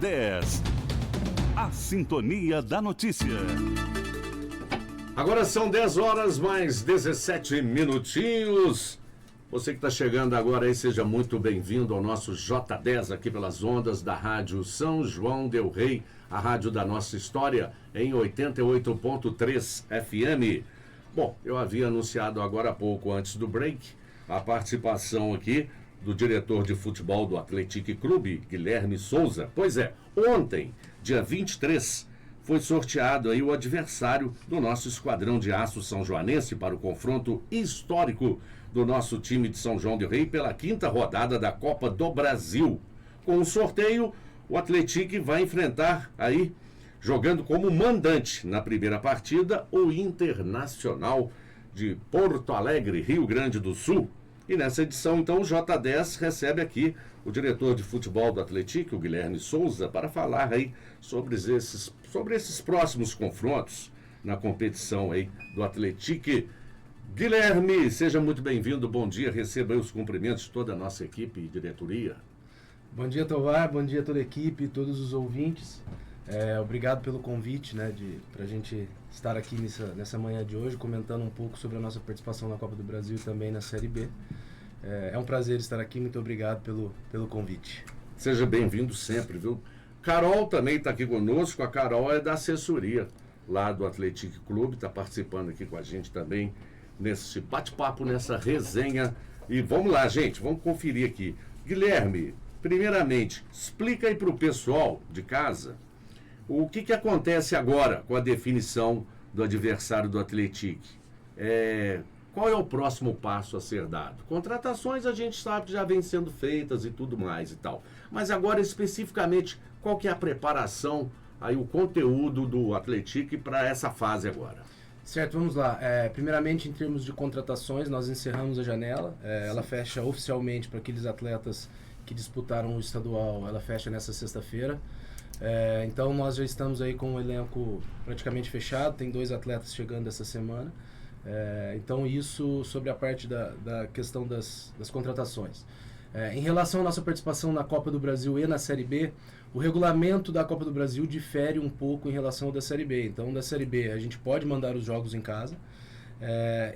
10. A Sintonia da Notícia. Agora são 10 horas mais 17 minutinhos. Você que está chegando agora aí, seja muito bem-vindo ao nosso J10 aqui pelas ondas da Rádio São João del Rei, a rádio da nossa história, em 88.3 FM. Bom, eu havia anunciado agora há pouco, antes do break, a participação aqui do diretor de futebol do Atlético Clube, Guilherme Souza. Pois é, ontem, dia 23, foi sorteado aí o adversário do nosso Esquadrão de Aço São Joanense para o confronto histórico do nosso time de São João del Rei pela 5ª rodada da Copa do Brasil. Com o sorteio, o Atlético vai enfrentar aí, jogando como mandante na primeira partida, o Internacional de Porto Alegre, Rio Grande do Sul. E nessa edição, então, o J10 recebe aqui o diretor de futebol do Atlético, o Guilherme Souza, para falar aí sobre esses próximos confrontos na competição aí do Atlético. Guilherme, seja muito bem-vindo, bom dia, receba aí os cumprimentos de toda a nossa equipe e diretoria. Bom dia, Tovar, bom dia a toda a equipe, todos os ouvintes. Obrigado pelo convite, né, para a gente estar aqui nessa manhã de hoje, comentando um pouco sobre a nossa participação na Copa do Brasil e também na Série B. É um prazer estar aqui, muito obrigado pelo convite. Seja bem-vindo sempre, viu? Carol também está aqui conosco, a Carol é da assessoria lá do Atlético Clube, está participando aqui com a gente também nesse bate-papo, nessa resenha. E vamos lá, gente, vamos conferir aqui. Guilherme, primeiramente, explica aí para o pessoal de casa o que acontece agora com a definição do adversário do Atlético. Qual é o próximo passo a ser dado? Contratações a gente sabe que já vem sendo feitas e tudo mais e tal. Mas agora, especificamente, qual que é a preparação, aí o conteúdo do Atlético para essa fase agora? Certo, vamos lá. Primeiramente, em termos de contratações, nós encerramos a janela. Ela fecha oficialmente para aqueles atletas que disputaram o estadual, ela fecha nessa sexta-feira. Então nós já estamos aí com o elenco praticamente fechado, tem 2 atletas chegando essa semana. Então isso sobre a parte da questão das contratações. Em relação à nossa participação na Copa do Brasil e na Série B, o regulamento da Copa do Brasil difere um pouco em relação ao da Série B. Então, da Série B, a gente pode mandar os jogos em casa.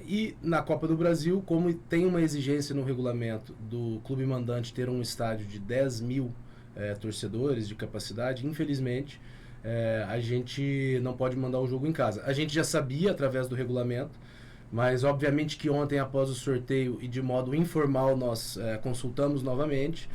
E na Copa do Brasil, como tem uma exigência no regulamento do clube mandante ter um estádio de 10 mil torcedores de capacidade, infelizmente, a gente não pode mandar o jogo em casa. A gente já sabia através do regulamento, mas obviamente que ontem, após o sorteio e de modo informal, nós consultamos novamente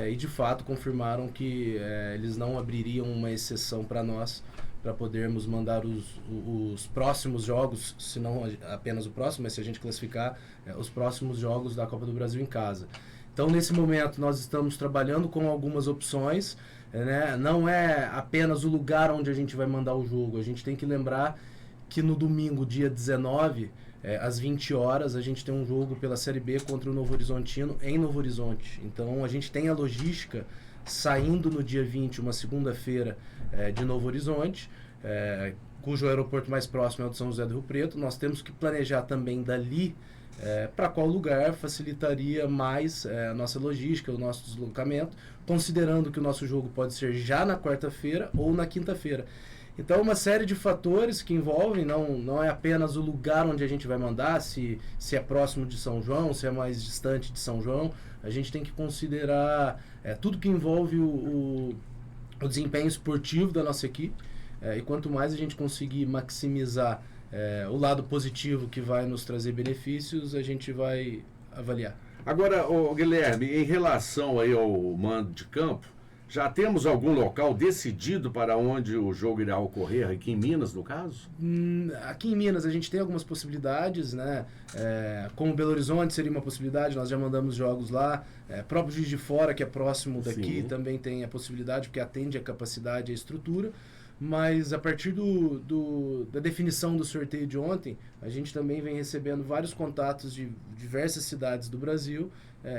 e de fato confirmaram que eles não abririam uma exceção para nós, para podermos mandar os próximos jogos, se não apenas o próximo, mas se a gente classificar os próximos jogos da Copa do Brasil em casa. Então, nesse momento, nós estamos trabalhando com algumas opções, né? Não é apenas o lugar onde a gente vai mandar o jogo, a gente tem que lembrar que no domingo, dia 19, às 20 horas, a gente tem um jogo pela Série B contra o Novo Horizontino em Novo Horizonte. Então, a gente tem a logística saindo no dia 20, uma segunda-feira, de Novo Horizonte, cujo aeroporto mais próximo é o de São José do Rio Preto. Nós temos que planejar também dali para qual lugar facilitaria mais a nossa logística, o nosso deslocamento, considerando que o nosso jogo pode ser já na quarta-feira ou na quinta-feira. Então, uma série de fatores que envolvem, não é apenas o lugar onde a gente vai mandar, se é próximo de São João, se é mais distante de São João. A gente tem que considerar tudo que envolve o desempenho esportivo da nossa equipe, e quanto mais a gente conseguir maximizar o lado positivo que vai nos trazer benefícios, a gente vai avaliar. Agora, Guilherme, em relação aí ao mando de campo, já temos algum local decidido para onde o jogo irá ocorrer, aqui em Minas, no caso? Aqui em Minas a gente tem algumas possibilidades, né? Como Belo Horizonte seria uma possibilidade, nós já mandamos jogos lá. Próprio Juiz de Fora, que é próximo daqui, também tem a possibilidade, porque atende a capacidade e a estrutura. Mas a partir da definição do sorteio de ontem, a gente também vem recebendo vários contatos de diversas cidades do Brasil,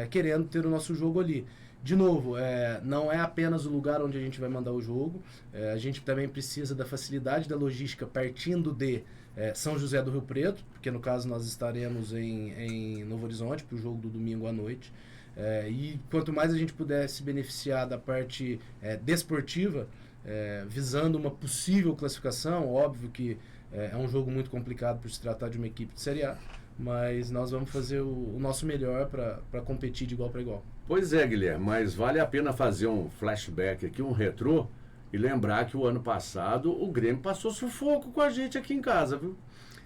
querendo ter o nosso jogo ali. De novo, não é apenas o lugar onde a gente vai mandar o jogo, a gente também precisa da facilidade da logística partindo de São José do Rio Preto, porque no caso nós estaremos em Novo Horizonte para o jogo do domingo à noite. E quanto mais a gente puder se beneficiar da parte desportiva, visando uma possível classificação, óbvio que é um jogo muito complicado por se tratar de uma equipe de Série A, mas nós vamos fazer o nosso melhor para competir de igual para igual. Pois é, Guilherme, mas vale a pena fazer um flashback aqui, um retrô, e lembrar que o ano passado o Grêmio passou sufoco com a gente aqui em casa, viu?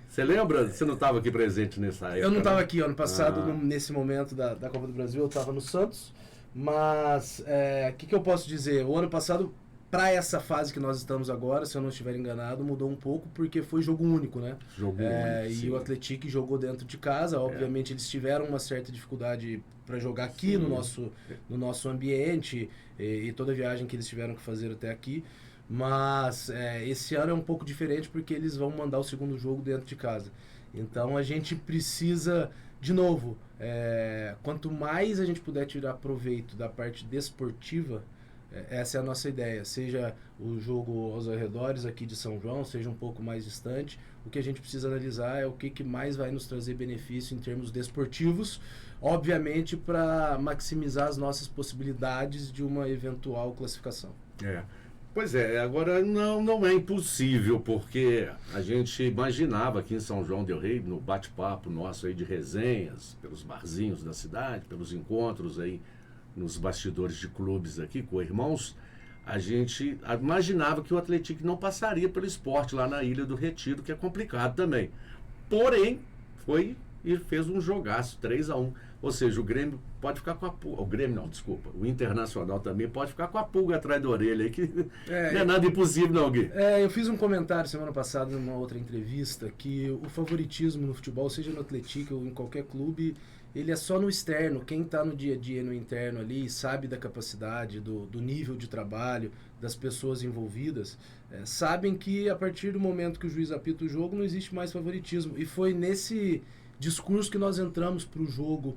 Você lembra? Você não estava aqui presente nessa época? Eu não estava aqui ano passado, Ah. nesse momento da Copa do Brasil, eu estava no Santos, mas o que eu posso dizer? O ano passado, para essa fase que nós estamos agora, se eu não estiver enganado, mudou um pouco porque foi jogo único, né? Jogo único, E sim. o Atlético jogou dentro de casa, obviamente eles tiveram uma certa dificuldade para jogar aqui Sim. no nosso ambiente e toda a viagem que eles tiveram que fazer até aqui, mas esse ano é um pouco diferente porque eles vão mandar o segundo jogo dentro de casa. Então a gente precisa, de novo, quanto mais a gente puder tirar proveito da parte desportiva, essa é a nossa ideia, seja o jogo aos arredores aqui de São João, seja um pouco mais distante. O que a gente precisa analisar é o que mais vai nos trazer benefício em termos desportivos, obviamente para maximizar as nossas possibilidades de uma eventual classificação. Pois é, agora não é impossível, porque a gente imaginava aqui em São João del Rei, no bate-papo nosso aí de resenhas, pelos barzinhos da cidade, pelos encontros aí nos bastidores de clubes aqui com irmãos, a gente imaginava que o Atlético não passaria pelo Sport lá na Ilha do Retiro, que é complicado também. Porém, foi e fez um jogaço, 3-1. Ou seja, o Grêmio pode ficar com a pulga. O Grêmio não, desculpa. O Internacional também pode ficar com a pulga atrás da orelha aí, que não é nada impossível não, Gui. Eu fiz um comentário semana passada numa outra entrevista que o favoritismo no futebol, seja no Atlético ou em qualquer clube, ele é só no externo. Quem está no dia a dia, no interno ali, sabe da capacidade, do nível de trabalho, das pessoas envolvidas, sabem que a partir do momento que o juiz apita o jogo, não existe mais favoritismo. E foi nesse discurso que nós entramos para o jogo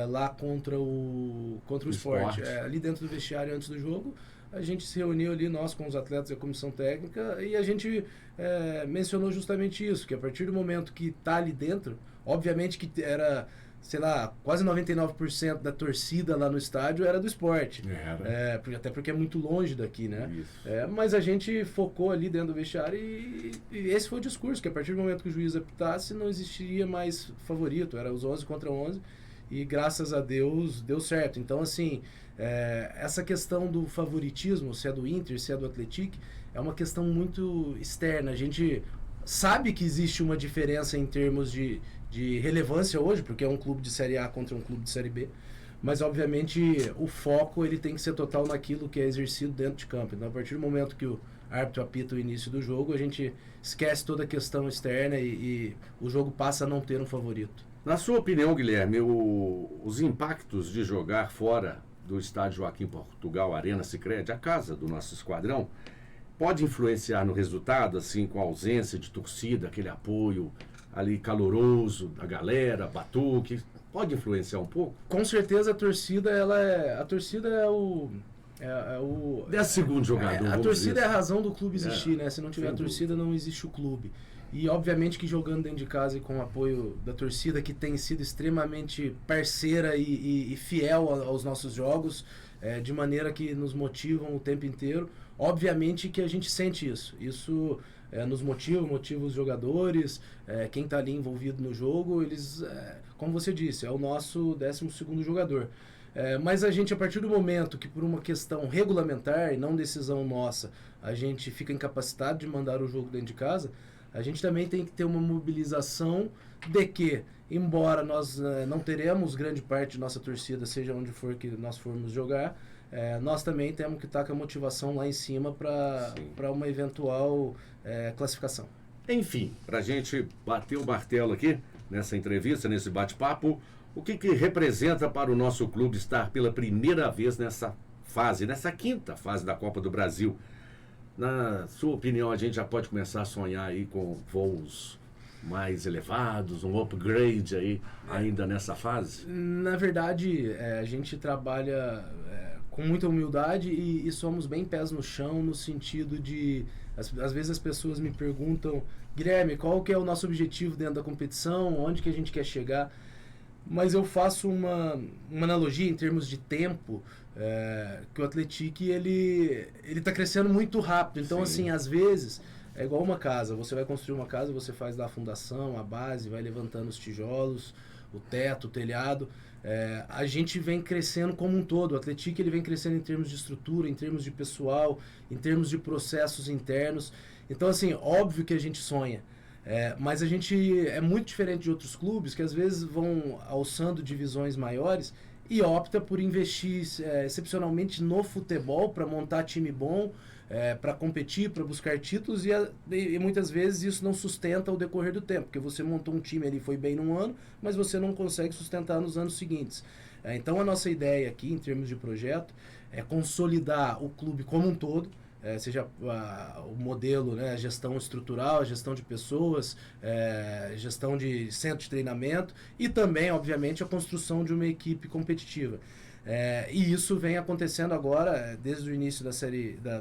lá contra o Sport. Ali dentro do vestiário, antes do jogo, a gente se reuniu ali, nós com os atletas e a comissão técnica, e a gente mencionou justamente isso, que a partir do momento que está ali dentro, obviamente que era, sei lá, quase 99% da torcida lá no estádio era do Sport. Até porque é muito longe daqui, né? Mas a gente focou ali dentro do vestiário e esse foi o discurso, que a partir do momento que o juiz apitasse, não existiria mais favorito, era os 11 contra 11, e graças a Deus deu certo. Então, assim, essa questão do favoritismo, se é do Inter, se é do Atlético, é uma questão muito externa. A gente sabe que existe uma diferença em termos de relevância hoje, porque é um clube de Série A contra um clube de Série B, mas obviamente o foco ele tem que ser total naquilo que é exercido dentro de campo. Então, a partir do momento que o árbitro apita o início do jogo, a gente esquece toda a questão externa e o jogo passa a não ter um favorito. Na sua opinião, Guilherme, os impactos de jogar fora do estádio Joaquim Portugal, Arena Sicredi, a casa do nosso esquadrão, pode influenciar no resultado, assim, com a ausência de torcida, aquele apoio ali caloroso da galera, batuque, pode influenciar um pouco? Com certeza a torcida, é o 10º jogador. A torcida é a razão do clube existir, né? Se não tiver a Sem torcida, não existe o clube. E obviamente que jogando dentro de casa e com o apoio da torcida, que tem sido extremamente parceira e fiel aos nossos jogos, de maneira que nos motivam o tempo inteiro, obviamente que a gente sente isso. Isso nos motiva os jogadores, quem está ali envolvido no jogo, eles, como você disse, é o nosso 12º jogador. Mas a gente, a partir do momento que por uma questão regulamentar e não decisão nossa, a gente fica incapacitado de mandar o jogo dentro de casa, a gente também tem que ter uma mobilização de que, embora nós não teremos grande parte de nossa torcida, seja onde for que nós formos jogar, nós também temos que estar com a motivação lá em cima para uma eventual classificação. Enfim, para a gente bater o martelo aqui, nessa entrevista, nesse bate-papo, o que representa para o nosso clube estar pela primeira vez nessa fase, nessa 5ª fase da Copa do Brasil? Na sua opinião, a gente já pode começar a sonhar aí com voos mais elevados, um upgrade aí ainda nessa fase? Na verdade, a gente trabalha com muita humildade e somos bem pés no chão, no sentido de, às vezes as pessoas me perguntam, Guilherme, qual que é o nosso objetivo dentro da competição, onde que a gente quer chegar? Mas eu faço uma analogia em termos de tempo, que o Atlético ele está crescendo muito rápido. Então, Sim. assim, às vezes, é igual uma casa. Você vai construir uma casa, você faz da fundação, a base, vai levantando os tijolos, o teto, o telhado. A gente vem crescendo como um todo. O Atlético ele vem crescendo em termos de estrutura, em termos de pessoal, em termos de processos internos. Então, assim, óbvio que a gente sonha. Mas a gente é muito diferente de outros clubes que às vezes vão alçando divisões maiores e opta por investir excepcionalmente no futebol para montar time bom, para competir, para buscar títulos e muitas vezes isso não sustenta o decorrer do tempo, porque você montou um time ali, foi bem num ano, mas você não consegue sustentar nos anos seguintes. Então a nossa ideia aqui, em termos de projeto, é consolidar o clube como um todo, seja o modelo, né, a gestão estrutural, a gestão de pessoas, gestão de centro de treinamento e também, obviamente, a construção de uma equipe competitiva. E isso vem acontecendo agora, desde o início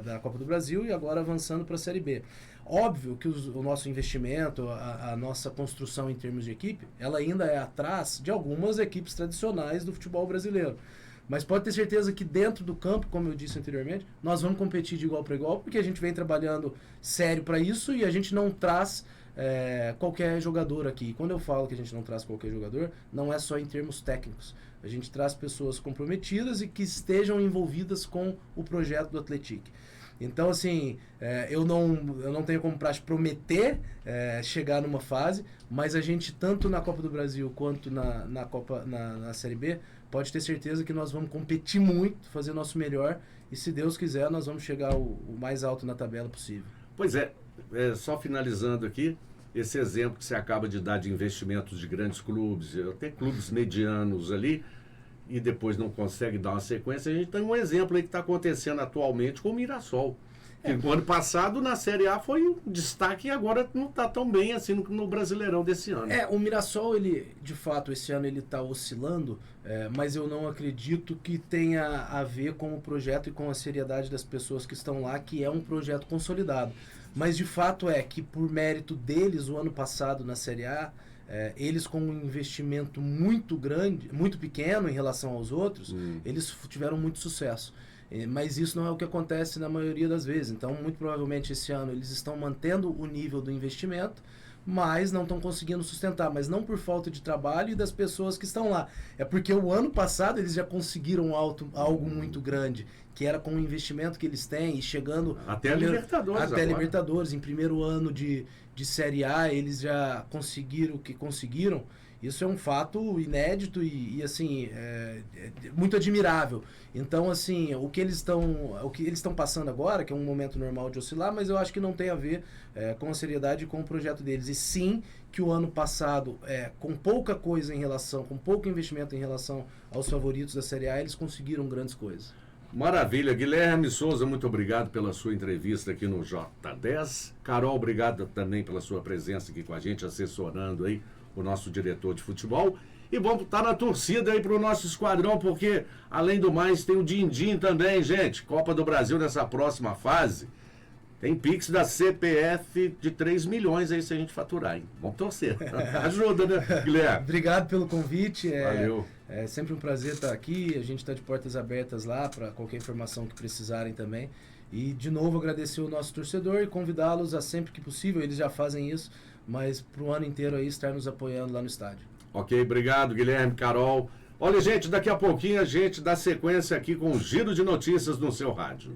da Copa do Brasil e agora avançando para a Série B. Óbvio que o nosso investimento, a nossa construção em termos de equipe, ela ainda é atrás de algumas equipes tradicionais do futebol brasileiro. Mas pode ter certeza que dentro do campo, como eu disse anteriormente, nós vamos competir de igual para igual, porque a gente vem trabalhando sério para isso e a gente não traz qualquer jogador aqui. E quando eu falo que a gente não traz qualquer jogador, não é só em termos técnicos. A gente traz pessoas comprometidas e que estejam envolvidas com o projeto do Atlético. Então, assim, eu não tenho como praxe prometer chegar numa fase, mas a gente, tanto na Copa do Brasil quanto na Série B, pode ter certeza que nós vamos competir muito, fazer o nosso melhor e, se Deus quiser, nós vamos chegar o mais alto na tabela possível. Pois só finalizando aqui, esse exemplo que você acaba de dar de investimentos de grandes clubes, até clubes medianos ali, e depois não consegue dar uma sequência. A gente tem um exemplo aí que está acontecendo atualmente com o Mirassol. Que no ano passado, na Série A, foi um destaque e agora não está tão bem assim no Brasileirão desse ano. O Mirassol, ele, de fato, esse ano ele está oscilando, mas eu não acredito que tenha a ver com o projeto e com a seriedade das pessoas que estão lá, que é um projeto consolidado. Mas de fato é que, por mérito deles, o ano passado na Série A, eles com um investimento muito grande, muito pequeno em relação aos outros, eles tiveram muito sucesso. Mas isso não é o que acontece na maioria das vezes. Então, muito provavelmente esse ano eles estão mantendo o nível do investimento, mas não estão conseguindo sustentar. Mas não por falta de trabalho e das pessoas que estão lá. É porque o ano passado eles já conseguiram algo muito grande, que era com o investimento que eles têm e chegando... Até a Libertadores Até agora. Libertadores. Em primeiro ano de Série A, eles já conseguiram o que conseguiram. Isso é um fato inédito e assim, muito admirável. Então, assim, o que eles estão passando agora, que é um momento normal de oscilar, mas eu acho que não tem a ver com a seriedade e com o projeto deles. E sim que o ano passado, com pouca coisa com pouco investimento em relação aos favoritos da Série A, eles conseguiram grandes coisas. Maravilha. Guilherme Souza, muito obrigado pela sua entrevista aqui no J10. Carol, obrigado também pela sua presença aqui com a gente, assessorando aí o nosso diretor de futebol. E vamos estar na torcida aí para o nosso esquadrão, porque, além do mais, tem o Dindim também, gente. Copa do Brasil nessa próxima fase. Tem Pix da CPF de 3 milhões aí se a gente faturar, hein? Vamos torcer. Ajuda, né, Guilherme? Obrigado pelo convite. Valeu. É sempre um prazer estar aqui. A gente está de portas abertas lá para qualquer informação que precisarem também. E, de novo, agradecer o nosso torcedor e convidá-los a sempre que possível, eles já fazem isso, mas para o ano inteiro aí estar nos apoiando lá no estádio. Ok, obrigado, Guilherme, Carol. Olha, gente, daqui a pouquinho a gente dá sequência aqui com um giro de notícias no seu rádio.